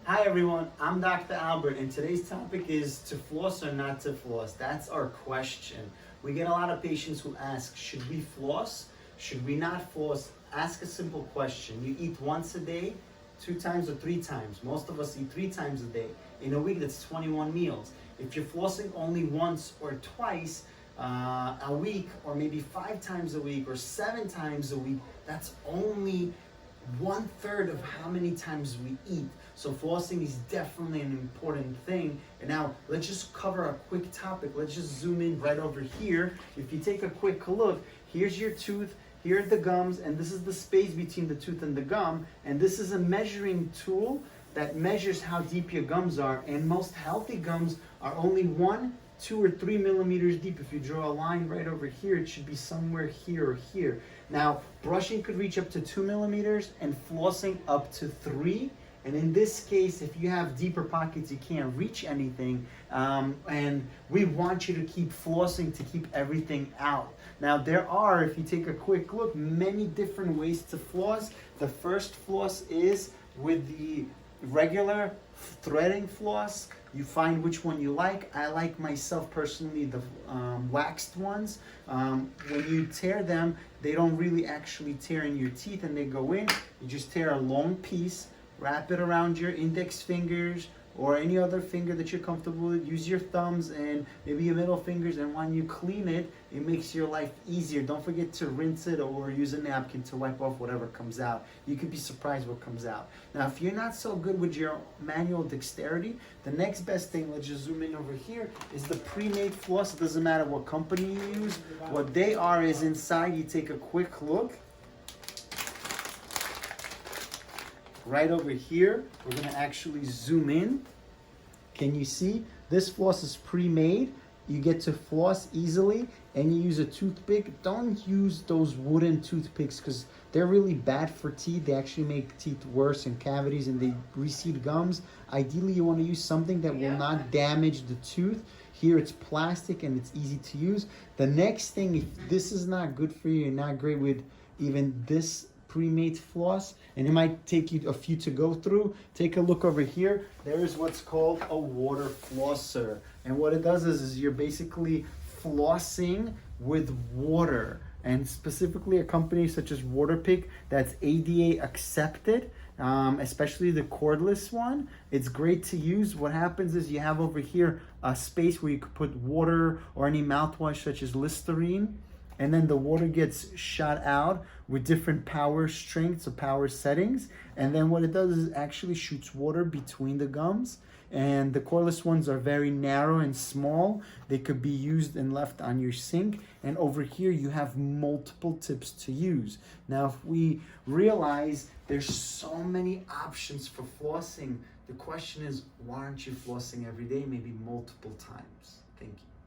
Hi everyone, I'm Dr. Albert and today's topic is to floss or not to floss. That's our question. We get a lot of patients who ask, should we floss? Should we not floss? Ask a simple question. You eat once a day, 2 times or 3 times. Most of us eat 3 times a day. In a week, that's 21 meals. If you're flossing only once or twice a week, or maybe 5 times a week or 7 times a week, that's only 1/3 of how many times we eat. So flossing is definitely an important thing. And now let's just cover a quick topic. Let's just zoom in right over here. If you take a quick look, here's your tooth, here are the gums, and this is the space between the tooth and the gum. And this is a measuring tool that measures how deep your gums are. And most healthy gums are only 1, 2, or 3 millimeters deep. If you draw a line right over here, it should be somewhere here or here. Now, brushing could reach up to 2 millimeters and flossing up to 3. And in this case, if you have deeper pockets, you can't reach anything. And we want you to keep flossing to keep everything out. Now, there are, if you take a quick look, many different ways to floss. The first floss is with the regular threading floss. You find which one you like. I like myself personally the waxed ones. When you tear them, they don't really actually tear in your teeth and they go in. You just tear a long piece, wrap it around your index fingers or any other finger that you're comfortable with. Use your thumbs and maybe your middle fingers, and when you clean it, it makes your life easier. Don't forget to rinse it or use a napkin to wipe off whatever comes out. You could be surprised what comes out. Now, if you're not so good with your manual dexterity, the next best thing, let's just zoom in over here, is the pre-made floss. It doesn't matter what company you use. What they are is inside, you take a quick look. Right over here, we're gonna actually zoom in. Can you see? This floss is pre-made. You get to floss easily and you use a toothpick. Don't use those wooden toothpicks because they're really bad for teeth. They actually make teeth worse and cavities, and they reseed gums. Ideally, you want to use something that will not damage the tooth. Here it's plastic and it's easy to use. The next thing, if this is not good for you and not great with even this pre-made floss, and it might take you a few to go through, take a look over here. There is what's called a water flosser, and what it does is you're basically flossing with water, and specifically a company such as Waterpik that's ADA accepted, especially the cordless one. It's great to use. What happens is you have over here a space where you could put water or any mouthwash such as Listerine, and then the water gets shot out with different power strengths or power settings. And then what it does is it actually shoots water between the gums. And the cordless ones are very narrow and small. They could be used and left on your sink. And over here you have multiple tips to use. Now, if we realize there's so many options for flossing, the question is, why aren't you flossing every day, maybe multiple times? Thank you.